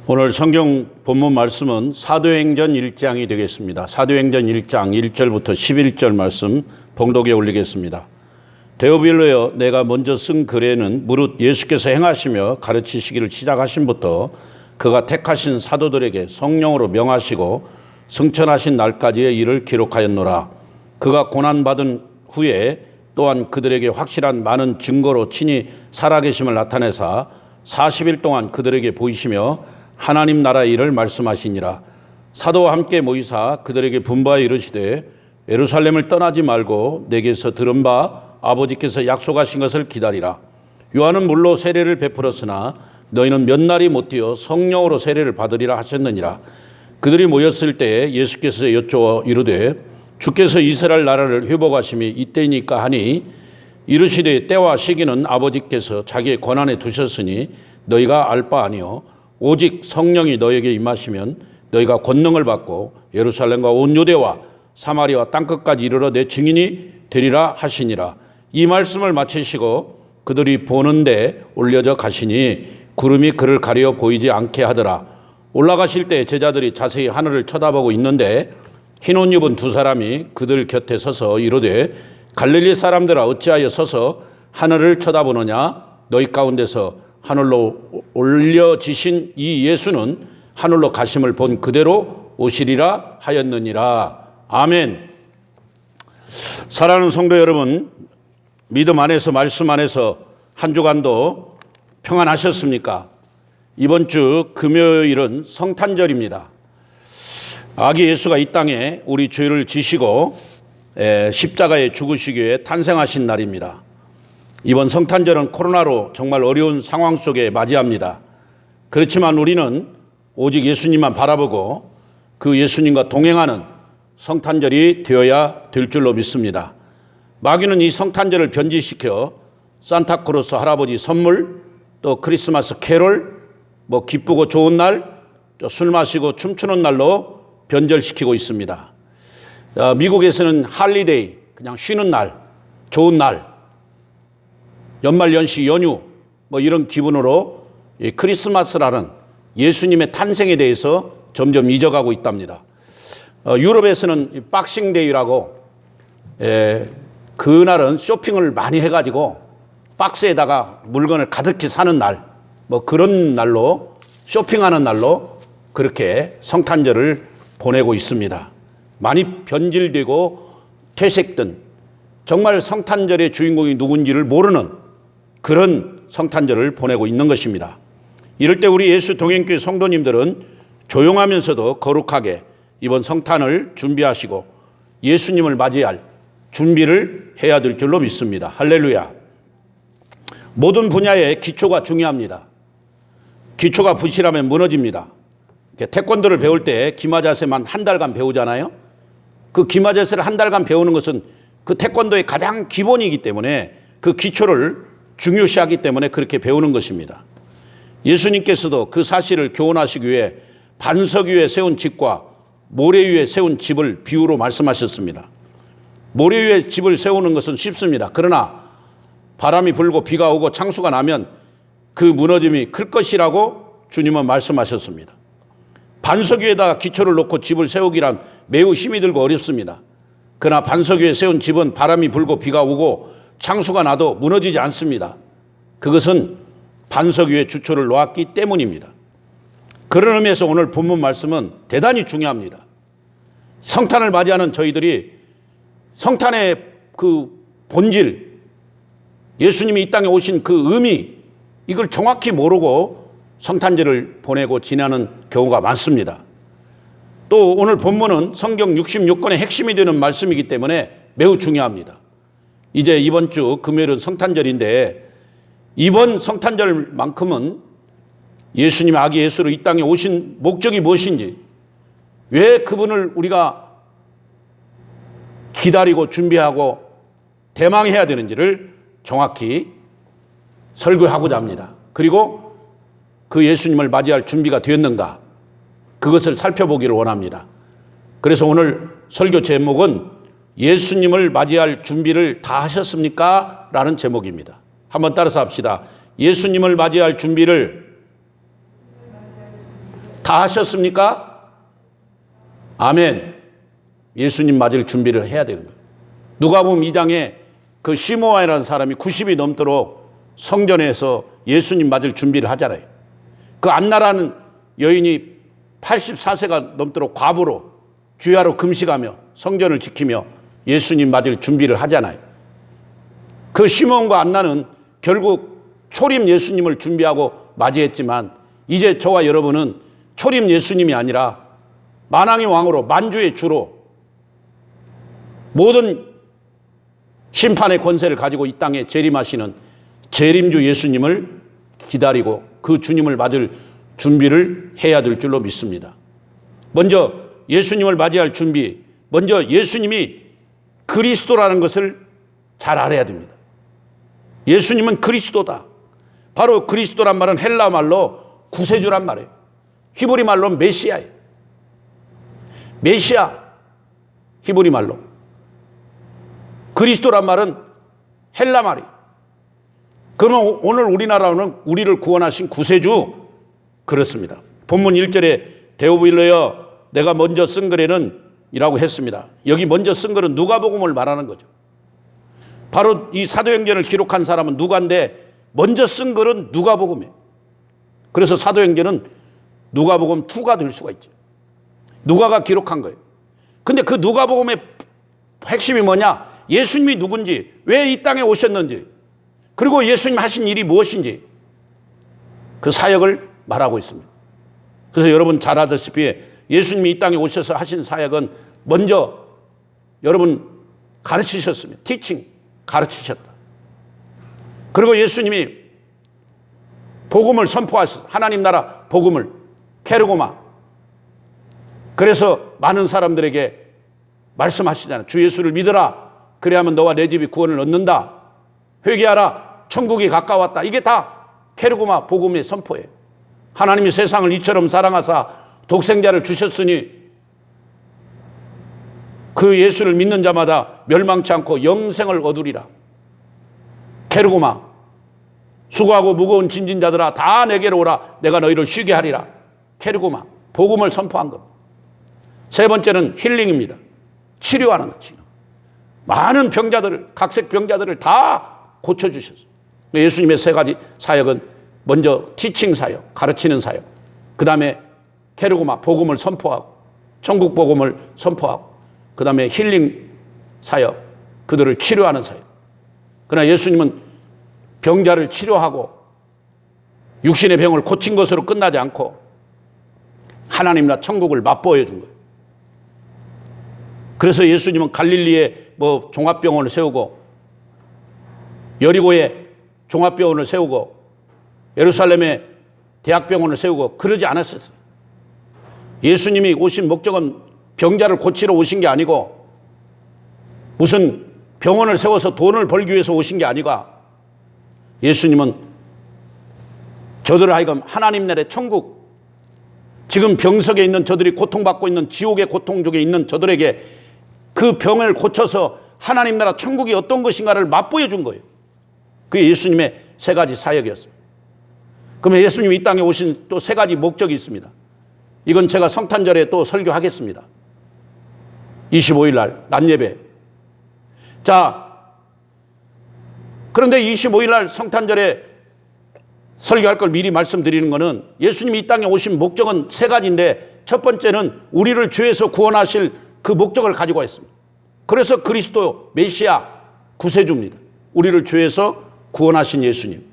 오늘 성경 본문 말씀은 사도행전 1장이 되겠습니다. 사도행전 1장 1절부터 11절 말씀 봉독에 올리겠습니다. 데오빌로여, 내가 먼저 쓴 글에는 무릇 예수께서 행하시며 가르치시기를 시작하신부터 그가 택하신 사도들에게 성령으로 명하시고 승천하신 날까지의 일을 기록하였노라. 그가 고난받은 후에 또한 그들에게 확실한 많은 증거로 친히 살아계심을 나타내사 40일 동안 그들에게 보이시며 하나님 나라의 일을 말씀하시니라. 사도와 함께 모이사 그들에게 분부하여 이르시되 예루살렘을 떠나지 말고 내게서 들은 바 아버지께서 약속하신 것을 기다리라. 요한은 물로 세례를 베풀었으나 너희는 몇 날이 못 되어 성령으로 세례를 받으리라 하셨느니라. 그들이 모였을 때에 예수께서 여쭈어 이르되 주께서 이스라엘 나라를 회복하심이 이때니까 하니 이르시되 때와 시기는 아버지께서 자기의 권한에 두셨으니 너희가 알 바 아니요 오직 성령이 너에게 임하시면 너희가 권능을 받고 예루살렘과 온 유대와 사마리아와 땅끝까지 이르러 내 증인이 되리라 하시니라. 이 말씀을 마치시고 그들이 보는데 올려져 가시니 구름이 그를 가려 보이지 않게 하더라. 올라가실 때 제자들이 자세히 하늘을 쳐다보고 있는데 흰 옷 입은 두 사람이 그들 곁에 서서 이르되 갈릴리 사람들아 어찌하여 서서 하늘을 쳐다보느냐. 너희 가운데서 하늘로 올려지신 이 예수는 하늘로 가심을 본 그대로 오시리라 하였느니라. 아멘. 사랑하는 성도 여러분, 믿음 안에서 말씀 안에서 한 주간도 평안하셨습니까? 이번 주 금요일은 성탄절입니다. 아기 예수가 이 땅에 우리 죄를 지시고 십자가에 죽으시기 위해 탄생하신 날입니다. 이번 성탄절은 코로나로 정말 어려운 상황 속에 맞이합니다. 그렇지만 우리는 오직 예수님만 바라보고 그 예수님과 동행하는 성탄절이 되어야 될 줄로 믿습니다. 마귀는 이 성탄절을 변질시켜 산타크로스 할아버지 선물, 또 크리스마스 캐롤, 기쁘고 좋은 날, 또 술 마시고 춤추는 날로 변절시키고 있습니다. 미국에서는 할리데이, 그냥 쉬는 날, 좋은 날, 연말연시 연휴 이런 기분으로 이 크리스마스라는 예수님의 탄생에 대해서 점점 잊어가고 있답니다. 유럽에서는 박싱데이라고 그날은 쇼핑을 많이 해가지고 박스에다가 물건을 가득히 사는 날, 그런 날로 쇼핑하는 날로 그렇게 성탄절을 보내고 있습니다. 많이 변질되고 퇴색된 정말 성탄절의 주인공이 누군지를 모르는 그런 성탄절을 보내고 있는 것입니다. 이럴 때 우리 예수 동행교회 성도님들은 조용하면서도 거룩하게 이번 성탄을 준비하시고 예수님을 맞이할 준비를 해야 될 줄로 믿습니다. 할렐루야. 모든 분야의 기초가 중요합니다. 기초가 부실하면 무너집니다. 태권도를 배울 때 기마 자세만 한 달간 배우잖아요. 그 기마 자세를 한 달간 배우는 것은 그 태권도의 가장 기본이기 때문에 그 기초를 중요시하기 때문에 그렇게 배우는 것입니다. 예수님께서도 그 사실을 교훈하시기 위해 반석 위에 세운 집과 모래 위에 세운 집을 비유로 말씀하셨습니다. 모래 위에 집을 세우는 것은 쉽습니다. 그러나 바람이 불고 비가 오고 창수가 나면 그 무너짐이 클 것이라고 주님은 말씀하셨습니다. 반석 위에다가 기초를 놓고 집을 세우기란 매우 힘이 들고 어렵습니다. 그러나 반석 위에 세운 집은 바람이 불고 비가 오고 창수가 나도 무너지지 않습니다. 그것은 반석 위에 주초를 놓았기 때문입니다. 그런 의미에서 오늘 본문 말씀은 대단히 중요합니다. 성탄을 맞이하는 저희들이 성탄의 그 본질, 예수님이 이 땅에 오신 그 의미, 이걸 정확히 모르고 성탄절을 보내고 지나는 경우가 많습니다. 또 오늘 본문은 성경 66권의 핵심이 되는 말씀이기 때문에 매우 중요합니다. 이제 이번 주 금요일은 성탄절인데 이번 성탄절만큼은 예수님 아기 예수로 이 땅에 오신 목적이 무엇인지, 왜 그분을 우리가 기다리고 준비하고 대망해야 되는지를 정확히 설교하고자 합니다. 그리고 그 예수님을 맞이할 준비가 되었는가, 그것을 살펴보기를 원합니다. 그래서 오늘 설교 제목은 예수님을 맞이할 준비를 다 하셨습니까? 라는 제목입니다. 한번 따라서 합시다. 예수님을 맞이할 준비를 다 하셨습니까? 아멘. 예수님 맞을 준비를 해야 되는 거예요. 누가복음 2장에 그 시므온이라는 사람이 90이 넘도록 성전에서 예수님 맞을 준비를 하잖아요. 그 안나라는 여인이 84세가 넘도록 과부로 주야로 금식하며 성전을 지키며 예수님 맞을 준비를 하잖아요. 그 시므온과 안나는 결국 초림 예수님을 준비하고 맞이했지만 이제 저와 여러분은 초림 예수님이 아니라 만왕의 왕으로 만주의 주로 모든 심판의 권세를 가지고 이 땅에 재림하시는 재림주 예수님을 기다리고 그 주님을 맞을 준비를 해야 될 줄로 믿습니다. 먼저 예수님을 맞이할 준비, 먼저 예수님이 그리스도라는 것을 잘 알아야 됩니다. 예수님은 그리스도다. 바로 그리스도란 말은 헬라 말로 구세주란 말이에요. 히브리 말로 메시아예요. 메시아, 히브리 말로. 그리스도란 말은 헬라 말이에요. 그러면 오늘 우리나라는 우리를 구원하신 구세주, 그렇습니다. 본문 1절에 데오빌로여 내가 먼저 쓴 글에는 이라고 했습니다. 여기 먼저 쓴 글은 누가복음을 말하는 거죠. 바로 이 사도행전을 기록한 사람은 누가인데 먼저 쓴 글은 누가복음이에요. 그래서 사도행전은 누가복음 2가 될 수가 있죠. 누가가 기록한 거예요. 근데 그 누가복음의 핵심이 뭐냐? 예수님이 누군지, 왜 이 땅에 오셨는지, 그리고 예수님 하신 일이 무엇인지 그 사역을 말하고 있습니다. 그래서 여러분 잘 아다시피 예수님이 이 땅에 오셔서 하신 사역은 먼저 여러분 가르치셨습니다. 티칭, 가르치셨다. 그리고 예수님이 복음을 선포하셨어요. 하나님 나라 복음을, 케르고마. 그래서 많은 사람들에게 말씀하시잖아요. 주 예수를 믿어라. 그래야만 너와 내 집이 구원을 얻는다. 회개하라. 천국이 가까웠다. 이게 다 케르고마 복음의 선포예요. 하나님이 세상을 이처럼 사랑하사 독생자를 주셨으니 그 예수를 믿는 자마다 멸망치 않고 영생을 얻으리라. 케르고마. 수고하고 무거운 짐진 자들아 다 내게로 오라. 내가 너희를 쉬게 하리라. 케르고마. 복음을 선포한 것. 세 번째는 힐링입니다. 치료하는 것. 많은 병자들을, 각색 병자들을 다 고쳐주셨어요. 예수님의 세 가지 사역은 먼저 티칭 사역, 가르치는 사역, 그 다음에 케르고마, 복음을 선포하고, 천국 복음을 선포하고, 그 다음에 힐링 사역, 그들을 치료하는 사역. 그러나 예수님은 병자를 치료하고 육신의 병을 고친 것으로 끝나지 않고 하나님 나라 천국을 맛보여 준 거예요. 그래서 예수님은 갈릴리에 종합병원을 세우고 여리고에 종합병원을 세우고 예루살렘에 대학병원을 세우고 그러지 않았었어요. 예수님이 오신 목적은 병자를 고치러 오신 게 아니고 무슨 병원을 세워서 돈을 벌기 위해서 오신 게 아니라 예수님은 저들을 하여금 하나님 나라의 천국, 지금 병석에 있는 저들이 고통받고 있는 지옥의 고통 중에 있는 저들에게 그 병을 고쳐서 하나님 나라 천국이 어떤 것인가를 맛보여 준 거예요. 그게 예수님의 세 가지 사역이었습니다. 그러면 예수님이 이 땅에 오신 또 세 가지 목적이 있습니다. 이건 제가 성탄절에 또 설교하겠습니다. 25일 날 낮예배. 자, 그런데 25일 날 성탄절에 설교할 걸 미리 말씀드리는 것은 예수님이 이 땅에 오신 목적은 세 가지인데 첫 번째는 우리를 죄에서 구원하실 그 목적을 가지고 있습니다. 그래서 그리스도 메시아 구세주입니다. 우리를 죄에서 구원하신 예수님.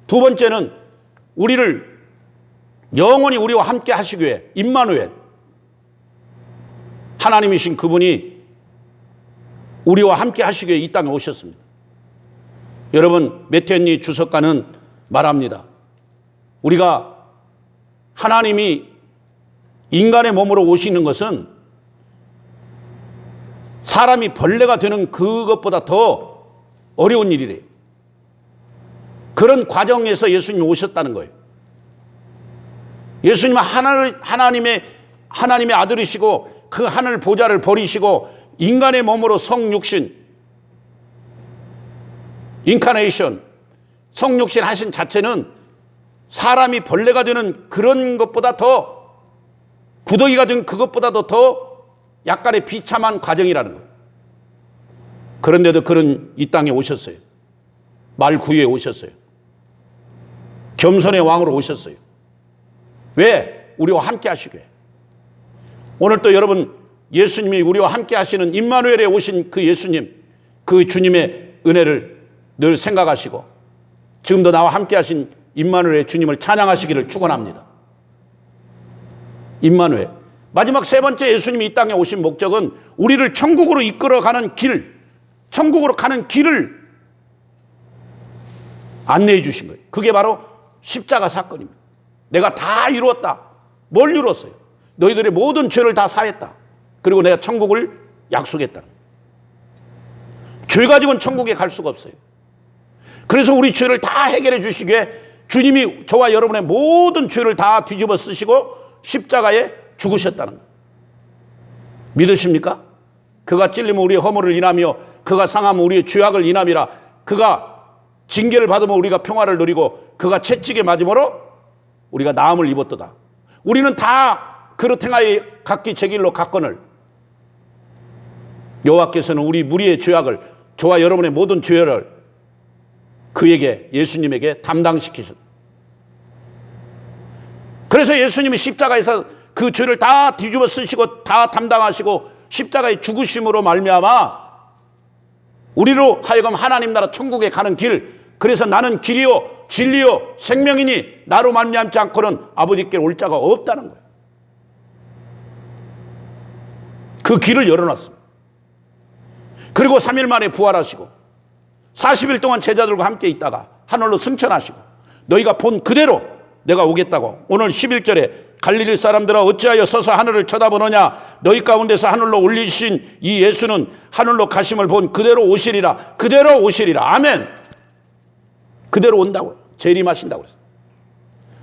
두 번째는 우리를 영원히 우리와 함께 하시기 위해 임마누엘, 하나님이신 그분이 우리와 함께 하시기 위해 이 땅에 오셨습니다. 여러분, 매태니 주석가는 말합니다. 우리가 하나님이 인간의 몸으로 오시는 것은 사람이 벌레가 되는 그것보다 더 어려운 일이래요. 그런 과정에서 예수님이 오셨다는 거예요. 예수님은 하나님의 아들이시고 그 하늘 보좌를 버리시고 인간의 몸으로 성육신, 인카네이션, 성육신 하신 자체는 사람이 벌레가 되는 그런 것보다 더 구더기가 된 그것보다도 더 약간의 비참한 과정이라는 거예요. 그런데도 그런 이 땅에 오셨어요. 말 구유에 오셨어요. 겸손의 왕으로 오셨어요. 왜? 우리와 함께 하시게. 오늘 또 여러분, 예수님이 우리와 함께 하시는 임마누엘에 오신 그 예수님, 그 주님의 은혜를 늘 생각하시고 지금도 나와 함께 하신 임마누엘의 주님을 찬양하시기를 축원합니다. 임마누엘. 마지막 세 번째 예수님이 이 땅에 오신 목적은 우리를 천국으로 이끌어가는 길, 천국으로 가는 길을 안내해 주신 거예요. 그게 바로 십자가 사건입니다. 내가 다 이루었다. 뭘 이루었어요? 너희들의 모든 죄를 다 사했다. 그리고 내가 천국을 약속했다. 죄 가지고는 천국에 갈 수가 없어요. 그래서 우리 죄를 다 해결해 주시기에 주님이 저와 여러분의 모든 죄를 다 뒤집어 쓰시고 십자가에 죽으셨다는 거예요. 믿으십니까? 그가 찔리면 우리의 허물을 인하며 그가 상하면 우리의 죄악을 인함이라. 그가 징계를 받으면 우리가 평화를 누리고 그가 채찍에 맞음으로 우리가 나음을 입었도다. 우리는 다 그릇 행하여 각기 제 길로 갔거늘 여호와께서는 우리 무리의 죄악을, 저와 여러분의 모든 죄를 그에게, 예수님에게 담당시키셨다. 그래서 예수님이 십자가에서 그 죄를 다 뒤집어 쓰시고 다 담당하시고 십자가의 죽으심으로 말미암아 우리로 하여금 하나님 나라 천국에 가는 길, 그래서 나는 길이요 진리요 생명이니 나로 말미암지 않고는 아버지께 올 자가 없다는 거예요. 그 길을 열어놨습니다. 그리고 3일 만에 부활하시고 40일 동안 제자들과 함께 있다가 하늘로 승천하시고 너희가 본 그대로 내가 오겠다고. 오늘 11절에 갈릴리 사람들아 어찌하여 서서 하늘을 쳐다보느냐. 너희 가운데서 하늘로 올리신 이 예수는 하늘로 가심을 본 그대로 오시리라. 그대로 오시리라. 아멘. 그대로 온다고요. 재림하신다고 그랬어요.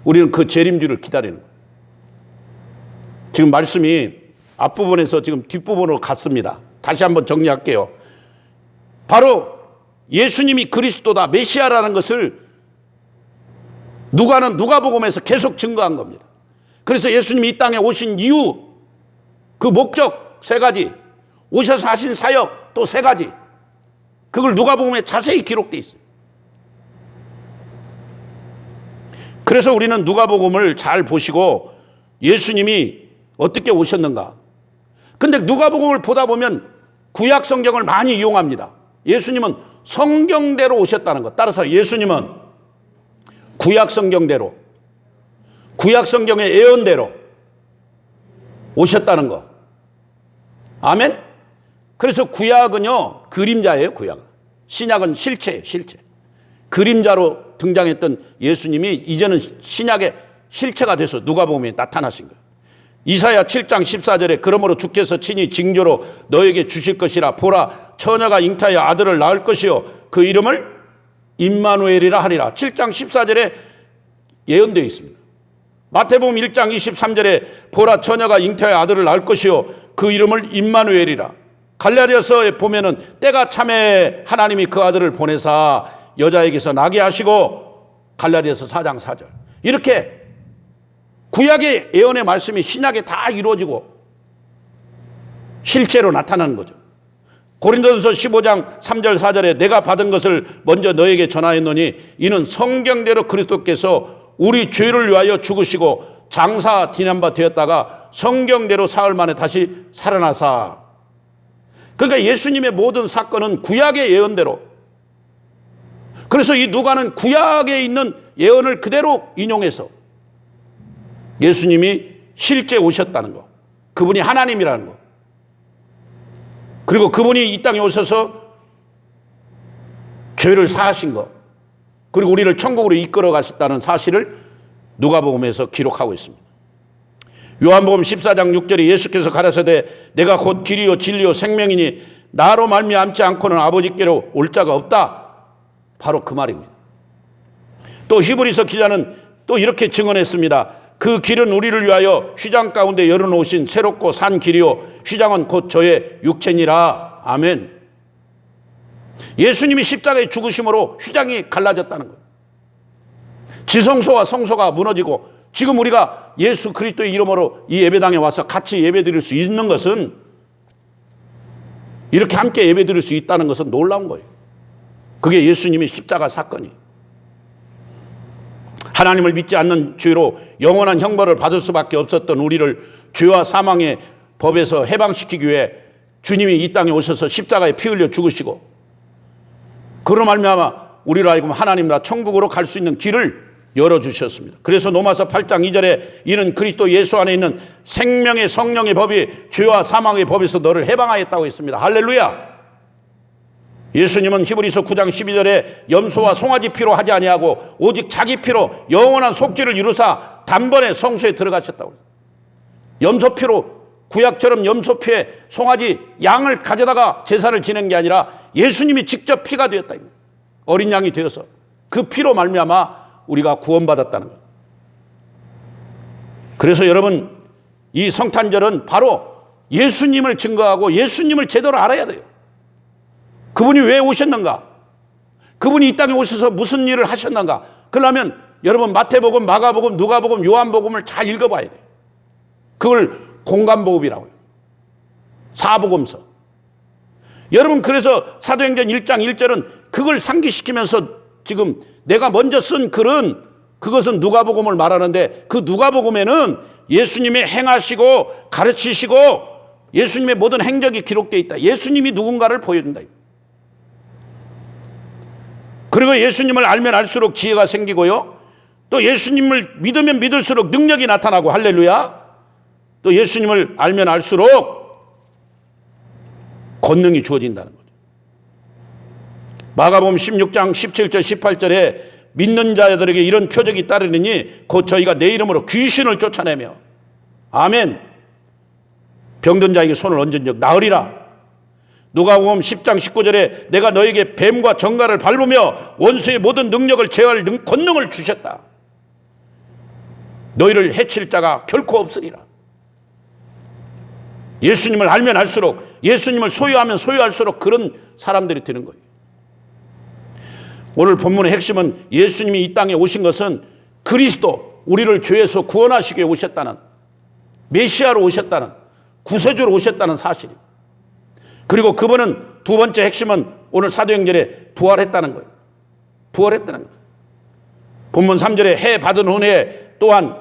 우리는 그 재림주를 기다리는 거예요. 지금 말씀이 앞부분에서 지금 뒷부분으로 갔습니다. 다시 한번 정리할게요. 바로 예수님이 그리스도다, 메시아라는 것을 누가는 누가복음에서 계속 증거한 겁니다. 그래서 예수님이 이 땅에 오신 이유, 그 목적 세 가지, 오셔서 하신 사역 또 세 가지, 그걸 누가복음에 자세히 기록되어 있어요. 그래서 우리는 누가복음을 잘 보시고 예수님이 어떻게 오셨는가. 근데 누가복음을 보다 보면 구약 성경을 많이 이용합니다. 예수님은 성경대로 오셨다는 것. 따라서 예수님은 구약 성경대로, 구약 성경의 예언대로 오셨다는 것. 아멘? 그래서 구약은요, 그림자예요, 구약. 신약은 실체예요, 실체. 그림자로 등장했던 예수님이 이제는 신약의 실체가 돼서 누가복음에 나타나신 거예요. 이사야 7장 14절에 그러므로 주께서 친히 징조로 너에게 주실 것이라. 보라, 처녀가 잉타하여 아들을 낳을 것이요 그 이름을 임마누엘이라 하리라. 7장 14절에 예언되어 있습니다. 마태복음 1장 23절에 보라, 처녀가 잉타하여 아들을 낳을 것이요 그 이름을 임마누엘이라. 갈라디아서에 보면은 때가 참에 하나님이 그 아들을 보내사 여자에게서 나게 하시고, 갈라디아서 4장 4절. 이렇게 구약의 예언의 말씀이 신약에 다 이루어지고 실제로 나타나는 거죠. 고린도전서 15장 3절 4절에 내가 받은 것을 먼저 너에게 전하였노니 이는 성경대로 그리스도께서 우리 죄를 위하여 죽으시고 장사 지난바 되었다가 성경대로 사흘 만에 다시 살아나사. 그러니까 예수님의 모든 사건은 구약의 예언대로. 그래서 이 누가는 구약에 있는 예언을 그대로 인용해서 예수님이 실제 오셨다는 거, 그분이 하나님이라는 거, 그리고 그분이 이 땅에 오셔서 죄를 사하신 거, 그리고 우리를 천국으로 이끌어 가셨다는 사실을 누가복음에서 기록하고 있습니다. 요한복음 14장 6절에 예수께서 가라사대 내가 곧 길이요 진리요 생명이니 나로 말미암지 않고는 아버지께로 올 자가 없다. 바로 그 말입니다. 또 히브리서 기자는 또 이렇게 증언했습니다. 그 길은 우리를 위하여 휘장 가운데 열어놓으신 새롭고 산 길이요 휘장은 곧 저의 육체니라. 아멘. 예수님이 십자가에 죽으심으로 휘장이 갈라졌다는 거예요. 지성소와 성소가 무너지고 지금 우리가 예수 그리스도의 이름으로 이 예배당에 와서 같이 예배드릴 수 있는 것은, 이렇게 함께 예배드릴 수 있다는 것은 놀라운 거예요. 그게 예수님의 십자가 사건이. 하나님을 믿지 않는 죄로 영원한 형벌을 받을 수밖에 없었던 우리를 죄와 사망의 법에서 해방시키기 위해 주님이 이 땅에 오셔서 십자가에 피 흘려 죽으시고, 그로 말미암아 우리로 하여금 하나님 나라 천국으로 갈 수 있는 길을 열어주셨습니다. 그래서 로마서 8장 2절에 이는 그리스도 예수 안에 있는 생명의 성령의 법이 죄와 사망의 법에서 너를 해방하였다고 했습니다. 할렐루야. 예수님은 히브리서 9장 12절에 염소와 송아지 피로 하지 아니하고 오직 자기 피로 영원한 속죄를 이루사 단번에 성소에 들어가셨다고. 염소 피로, 구약처럼 염소 피에 송아지 양을 가져다가 제사를 지낸 게 아니라 예수님이 직접 피가 되었다. 어린 양이 되어서 그 피로 말미암아 우리가 구원받았다는 것. 그래서 여러분, 이 성탄절은 바로 예수님을 증거하고 예수님을 제대로 알아야 돼요. 그분이 왜 오셨는가? 그분이 이 땅에 오셔서 무슨 일을 하셨는가? 그러려면 여러분 마태복음, 마가복음, 누가복음, 요한복음을 잘 읽어봐야 돼요. 그걸 공감복음이라고 해요. 사복음서. 여러분, 그래서 사도행전 1장 1절은 그걸 상기시키면서 지금 내가 먼저 쓴 글은 그것은 누가복음을 말하는데, 그 누가복음에는 예수님이 행하시고 가르치시고 예수님의 모든 행적이 기록되어 있다. 예수님이 누군가를 보여준다. 그리고 예수님을 알면 알수록 지혜가 생기고요. 또 예수님을 믿으면 믿을수록 능력이 나타나고, 할렐루야. 또 예수님을 알면 알수록 권능이 주어진다는 거죠. 마가복음 16장 17절 18절에 믿는 자들에게 이런 표적이 따르느니 곧 저희가 내 이름으로 귀신을 쫓아내며, 아멘, 병든 자에게 손을 얹은 적 나으리라. 누가복음 10장 19절에 내가 너에게 뱀과 정갈을 밟으며 원수의 모든 능력을 제어할 권능을 주셨다. 너희를 해칠 자가 결코 없으리라. 예수님을 알면 알수록, 예수님을 소유하면 소유할수록 그런 사람들이 되는 거예요. 오늘 본문의 핵심은 예수님이 이 땅에 오신 것은 그리스도, 우리를 죄에서 구원하시기 위해 오셨다는, 메시아로 오셨다는, 구세주로 오셨다는 사실입니다. 그리고 그분은 두 번째 핵심은 오늘 사도행전에 부활했다는 거예요. 부활했다는 거예요. 본문 3절에 해 받은 후에 또한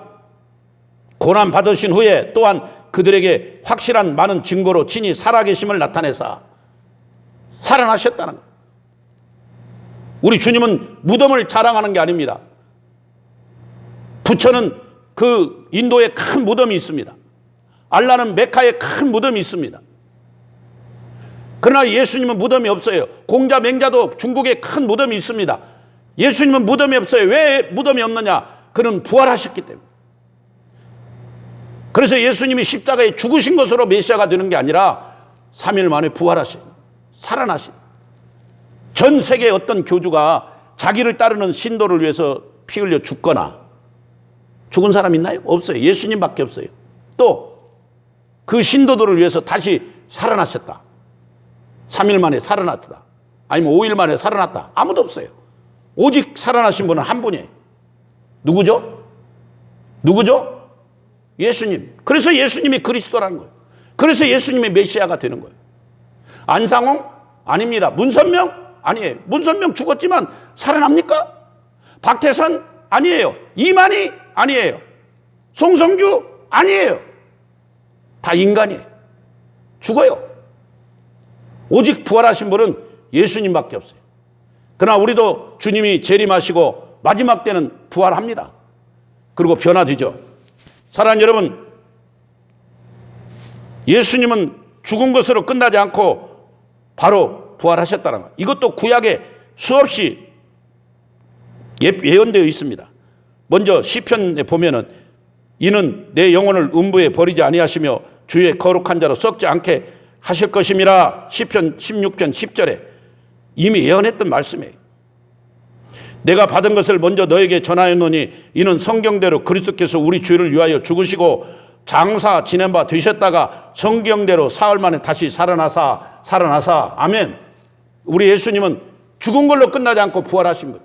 고난 받으신 후에 또한 그들에게 확실한 많은 증거로 친히 살아계심을 나타내사 살아나셨다는 거예요. 우리 주님은 무덤을 자랑하는 게 아닙니다. 부처는 그 인도에 큰 무덤이 있습니다. 알라는 메카에 큰 무덤이 있습니다. 그러나 예수님은 무덤이 없어요. 공자 맹자도 중국에 큰 무덤이 있습니다. 예수님은 무덤이 없어요. 왜 무덤이 없느냐? 그는 부활하셨기 때문에. 그래서 예수님이 십자가에 죽으신 것으로 메시아가 되는 게 아니라 3일 만에 부활하신, 살아나신. 전 세계의 어떤 교주가 자기를 따르는 신도를 위해서 피 흘려 죽거나 죽은 사람 있나요? 없어요. 예수님밖에 없어요. 또 그 신도들을 위해서 다시 살아나셨다. 3일 만에 살아났다. 아니면 5일 만에 살아났다. 아무도 없어요. 오직 살아나신 분은 한 분이에요. 누구죠? 누구죠? 예수님. 그래서 예수님이 그리스도라는 거예요. 그래서 예수님이 메시아가 되는 거예요. 안상홍? 아닙니다. 문선명? 아니에요. 문선명 죽었지만 살아납니까? 박태선? 아니에요. 이만희? 아니에요. 송성규? 아니에요. 다 인간이에요. 죽어요. 오직 부활하신 분은 예수님밖에 없어요. 그러나 우리도 주님이 재림하시고 마지막 때는 부활합니다. 그리고 변화되죠. 사랑하는 여러분, 예수님은 죽은 것으로 끝나지 않고 바로 부활하셨다는 것. 이것도 구약에 수없이 예언되어 있습니다. 먼저 시편에 보면은 이는 내 영혼을 음부에 버리지 아니하시며 주의 거룩한 자로 썩지 않게 하실 것임이라. 시편 16편 10절에 이미 예언했던 말씀이에요. 내가 받은 것을 먼저 너에게 전하였노니 이는 성경대로 그리스도께서 우리 죄를 위하여 죽으시고 장사 지낸 바 되셨다가 성경대로 사흘 만에 다시 살아나사 아멘. 우리 예수님은 죽은 걸로 끝나지 않고 부활하신 분.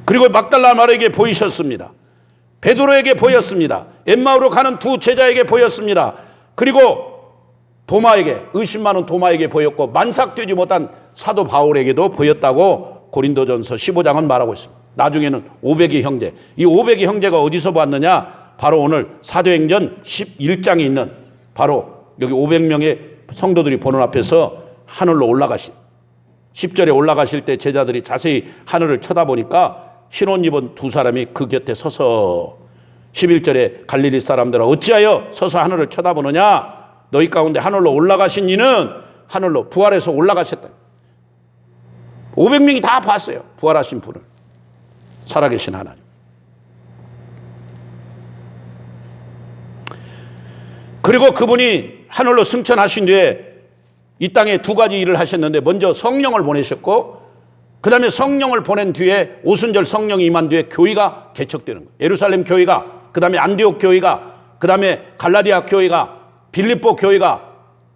그리고 막달라 마리아에게 보이셨습니다. 베드로에게 보였습니다. 엠마오로 가는 두 제자에게 보였습니다. 그리고 도마에게, 의심 많은 도마에게 보였고 만삭되지 못한 사도 바울에게도 보였다고 고린도전서 15장은 말하고 있습니다. 나중에는 500의 형제, 이 500의 형제가 어디서 봤느냐? 바로 오늘 사도행전 11장에 있는 바로 여기 500명의 성도들이 보는 앞에서 하늘로 올라가신 10절에 올라가실 때 제자들이 자세히 하늘을 쳐다보니까 흰옷 입은 두 사람이 그 곁에 서서 11절에 갈릴리 사람들아 어찌하여 서서 하늘을 쳐다보느냐? 너희 가운데 하늘로 올라가신 이는 하늘로 부활해서 올라가셨다. 500명이 다 봤어요. 부활하신 분을. 살아계신 하나님. 그리고 그분이 하늘로 승천하신 뒤에 이 땅에 두 가지 일을 하셨는데 먼저 성령을 보내셨고 그 다음에 성령을 보낸 뒤에 오순절 성령이 임한 뒤에 교회가 개척되는 거예요. 예루살렘 교회가, 그 다음에 안디옥 교회가, 그 다음에 갈라디아 교회가, 빌립보 교회가,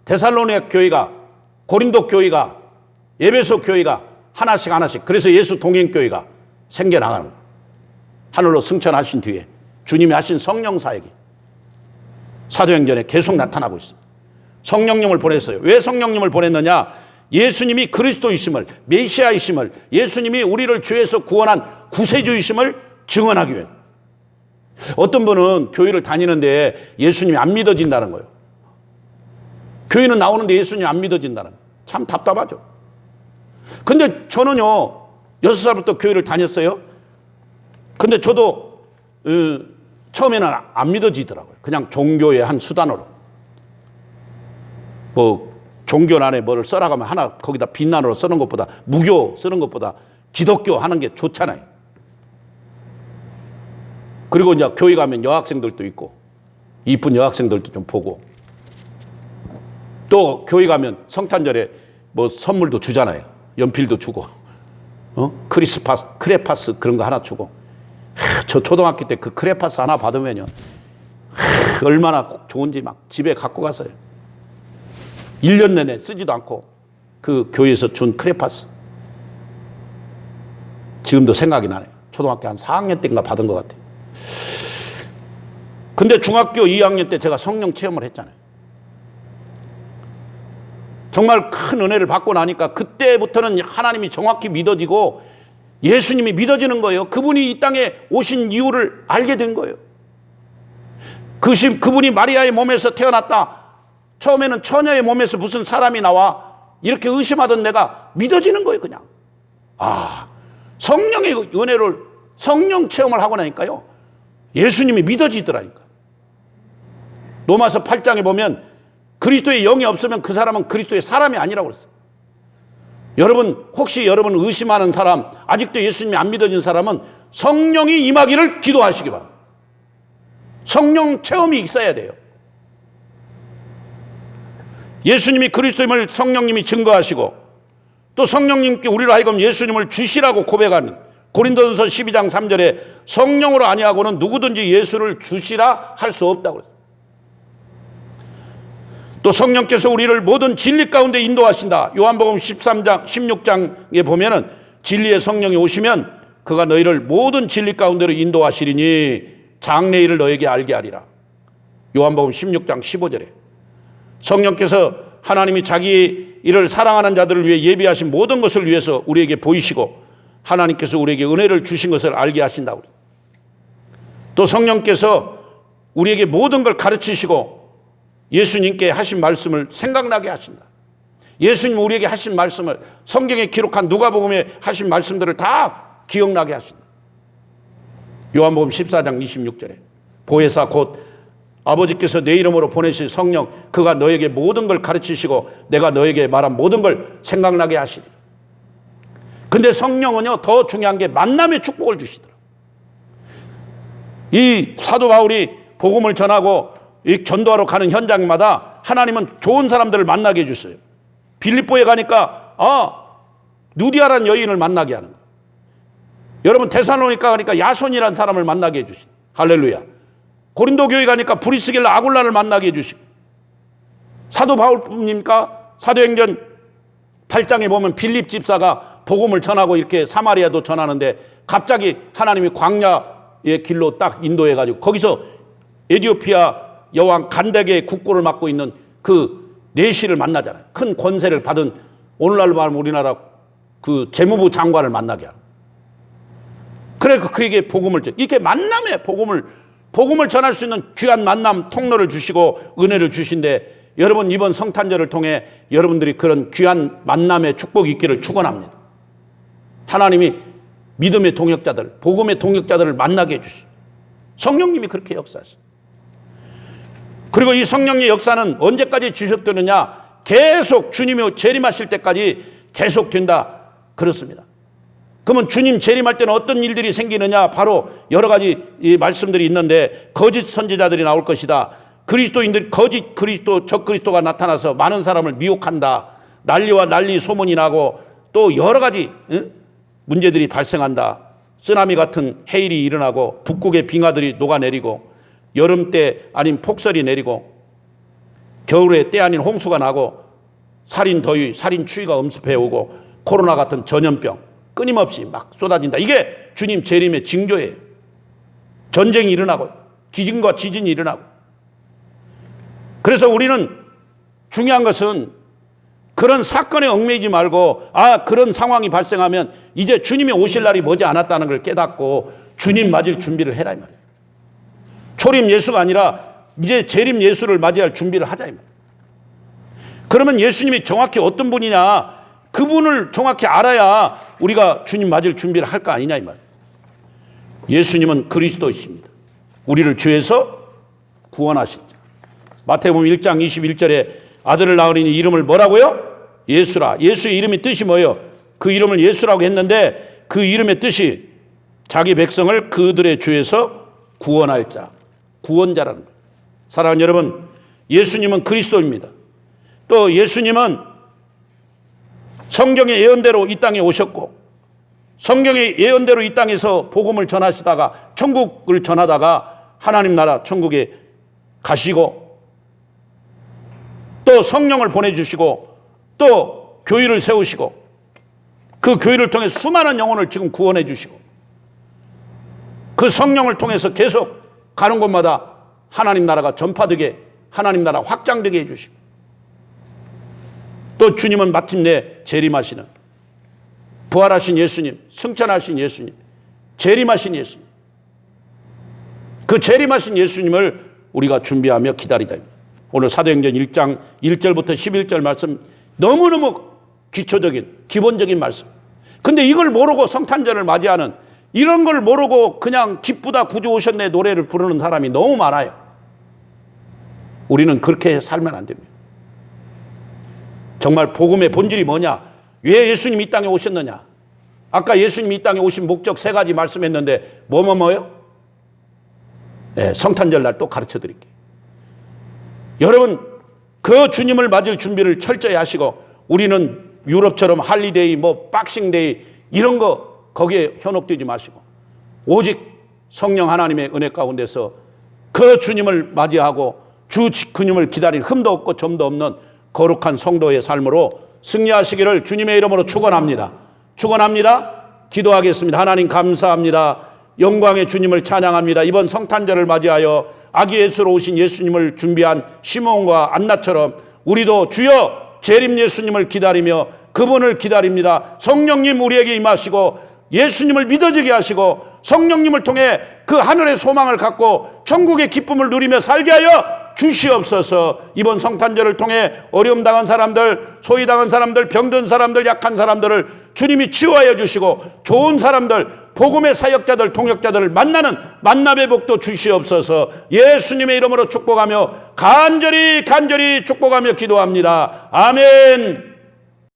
데살로니가 교회가, 고린도 교회가, 에베소 교회가 하나씩 하나씩. 그래서 예수 동행교회가 생겨나가는 거예요. 하늘로 승천하신 뒤에 주님이 하신 성령 사역이 사도행전에 계속 나타나고 있습니다. 성령님을 보냈어요. 왜 성령님을 보냈느냐? 예수님이 그리스도이심을, 메시아이심을, 예수님이 우리를 죄에서 구원한 구세주이심을 증언하기 위해. 어떤 분은 교회를 다니는데 예수님이 안 믿어진다는 거예요. 교회는 나오는데 예수님이 안 믿어진다는 거예요. 참 답답하죠. 근데 저는요 6살부터 교회를 다녔어요. 근데 저도 처음에는 안 믿어지더라고요. 그냥 종교의 한 수단으로. 뭐 종교 안에 뭐를 써나가면 하나 거기다 빛난으로 쓰는 것보다, 무교 쓰는 것보다 기독교 하는 게 좋잖아요. 그리고 이제 교회 가면 여학생들도 있고 이쁜 여학생들도 좀 보고, 또 교회 가면 성탄절에 뭐 선물도 주잖아요. 연필도 주고, 크레파스 그런 거 하나 주고. 저 초등학교 때 그 크레파스 하나 받으면요 얼마나 좋은지 막 집에 갖고 갔어요. 1년 내내 쓰지도 않고 그 교회에서 준 크레파스. 지금도 생각이 나네요. 초등학교 한 4학년 때인가 받은 것 같아요. 근데 중학교 2학년 때 제가 성령 체험을 했잖아요. 정말 큰 은혜를 받고 나니까 그때부터는 하나님이 정확히 믿어지고 예수님이 믿어지는 거예요. 그분이 이 땅에 오신 이유를 알게 된 거예요. 그분이 마리아의 몸에서 태어났다. 처음에는 처녀의 몸에서 무슨 사람이 나와 이렇게 의심하던 내가 믿어지는 거예요. 그냥 성령의 은혜를 성령 체험을 하고 나니까요 예수님이 믿어지더라니까. 로마서 8장에 보면 그리스도의 영이 없으면 그 사람은 그리스도의 사람이 아니라고 그랬어요. 여러분 혹시 여러분 의심하는 사람, 아직도 예수님이 안 믿어진 사람은 성령이 임하기를 기도하시기 바랍니다. 성령 체험이 있어야 돼요. 예수님이 그리스도임을 성령님이 증거하시고 또 성령님께 우리로 하여금 예수님을 주시라고 고백하는 고린도전서 12장 3절에 성령으로 아니하고는 누구든지 예수를 주시라 할 수 없다고 그랬어요. 또 성령께서 우리를 모든 진리 가운데 인도하신다. 요한복음 13장 16장에 보면은 진리의 성령이 오시면 그가 너희를 모든 진리 가운데로 인도하시리니 장래 일을 너에게 알게 하리라. 요한복음 16장 15절에 성령께서 하나님이 자기 일을 사랑하는 자들을 위해 예비하신 모든 것을 위해서 우리에게 보이시고 하나님께서 우리에게 은혜를 주신 것을 알게 하신다고. 또 성령께서 우리에게 모든 걸 가르치시고 예수님께 하신 말씀을 생각나게 하신다. 예수님 우리에게 하신 말씀을 성경에 기록한 누가복음에 하신 말씀들을 다 기억나게 하신다. 요한복음 14장 26절에 보혜사 곧 아버지께서 내 이름으로 보내신 성령 그가 너에게 모든 걸 가르치시고 내가 너에게 말한 모든 걸 생각나게 하시리. 근데 성령은요 더 중요한 게 만남의 축복을 주시더라. 이 사도 바울이 복음을 전하고 이 전도하러 가는 현장마다 하나님은 좋은 사람들을 만나게 해주세요. 빌립보에 가니까 누디아라는 여인을 만나게 하는 거예요. 여러분 데살로니가 가니까 야손이라는 사람을 만나게 해주신 할렐루야. 고린도 교회 가니까 브리스길라 아굴라를 만나게 해주시고 사도 바울님과 사도행전 8장에 보면 빌립 집사가 복음을 전하고 이렇게 사마리아도 전하는데 갑자기 하나님이 광야의 길로 딱 인도해가지고 거기서 에티오피아 여왕 간덱의 국고를 맡고 있는 그 내시를 만나잖아요. 큰 권세를 받은, 오늘날로 말하면 우리나라 그 재무부 장관을 만나게 하는. 그래서 그에게 복음을 이렇게 만남에 복음을 전할 수 있는 귀한 만남 통로를 주시고 은혜를 주신데, 여러분 이번 성탄절을 통해 여러분들이 그런 귀한 만남의 축복이 있기를 축원합니다. 하나님이 믿음의 동역자들, 복음의 동역자들을 만나게 해주시고 성령님이 그렇게 역사하시죠. 그리고 이 성령의 역사는 언제까지 지속되느냐? 계속 주님이 재림하실 때까지 계속 된다. 그렇습니다. 그러면 주님 재림할 때는 어떤 일들이 생기느냐? 바로 여러 가지 이 말씀들이 있는데, 거짓 선지자들이 나올 것이다. 그리스도인들, 거짓 그리스도, 적그리스도가 나타나서 많은 사람을 미혹한다. 난리와 난리 소문이 나고 또 여러 가지 문제들이 발생한다. 쓰나미 같은 해일이 일어나고 북극의 빙하들이 녹아내리고 여름 때 아닌 폭설이 내리고 겨울에 때 아닌 홍수가 나고 살인 더위, 살인 추위가 엄습해 오고 코로나 같은 전염병 끊임없이 막 쏟아진다. 이게 주님 재림의 징조예요. 전쟁이 일어나고 기근과 지진이 일어나고. 그래서 우리는 중요한 것은 그런 사건에 얽매이지 말고, 그런 상황이 발생하면 이제 주님이 오실 날이 머지 않았다는 걸 깨닫고 주님 맞을 준비를 해라 이 말이에요. 초림 예수가 아니라 이제 재림 예수를 맞이할 준비를 하자 이 말이에요. 그러면 예수님이 정확히 어떤 분이냐, 그분을 정확히 알아야 우리가 주님 맞을 준비를 할 거 아니냐 이 말이에요. 예수님은 그리스도이십니다. 우리를 죄에서 구원하신 자. 마태복음 1장 21절에 아들을 낳으리니 이름을 뭐라고요? 예수라. 예수의 이름이 뜻이 뭐예요? 그 이름을 예수라고 했는데 그 이름의 뜻이 자기 백성을 그들의 죄에서 구원할 자, 구원자라는 거예요. 사랑하는 여러분, 예수님은 그리스도입니다. 또 예수님은 성경의 예언대로 이 땅에 오셨고, 성경의 예언대로 이 땅에서 복음을 전하시다가 천국을 전하다가 하나님 나라 천국에 가시고, 또 성령을 보내주시고 또 교회를 세우시고 그 교회를 통해 수많은 영혼을 지금 구원해 주시고, 그 성령을 통해서 계속 가는 곳마다 하나님 나라가 전파되게, 하나님 나라 확장되게 해주시고, 또 주님은 마침내 재림하시는, 부활하신 예수님, 승천하신 예수님, 재림하신 예수님, 그 재림하신 예수님을 우리가 준비하며 기다리자. 오늘 사도행전 1장 1절부터 11절 말씀, 너무너무 기초적인 기본적인 말씀. 근데 이걸 모르고 성탄절을 맞이하는, 이런 걸 모르고 그냥 기쁘다 구주 오셨네 노래를 부르는 사람이 너무 많아요. 우리는 그렇게 살면 안 됩니다. 정말 복음의 본질이 뭐냐? 왜 예수님이 이 땅에 오셨느냐? 아까 예수님이 이 땅에 오신 목적 3가지 말씀했는데 뭐요? 네, 성탄절 날 또 가르쳐 드릴게요. 여러분, 그 주님을 맞을 준비를 철저히 하시고, 우리는 유럽처럼 할리데이, 박싱데이 이런 거 거기에 현혹되지 마시고 오직 성령 하나님의 은혜 가운데서 그 주님을 맞이하고 주 그님을 기다릴 흠도 없고 점도 없는 거룩한 성도의 삶으로 승리하시기를 주님의 이름으로 축원합니다. 축원합니다. 기도하겠습니다. 하나님 감사합니다. 영광의 주님을 찬양합니다. 이번 성탄절을 맞이하여 아기 예수로 오신 예수님을 준비한 시몬과 안나처럼 우리도 주여 재림 예수님을 기다리며 그분을 기다립니다. 성령님 우리에게 임하시고 예수님을 믿어지게 하시고 성령님을 통해 그 하늘의 소망을 갖고 천국의 기쁨을 누리며 살게 하여 주시옵소서. 이번 성탄절을 통해 어려움 당한 사람들, 소위 당한 사람들, 병든 사람들, 약한 사람들을 주님이 치유하여 주시고 좋은 사람들, 복음의 사역자들, 동역자들을 만나는 만남의 복도 주시옵소서. 예수님의 이름으로 축복하며 간절히 축복하며 기도합니다. 아멘.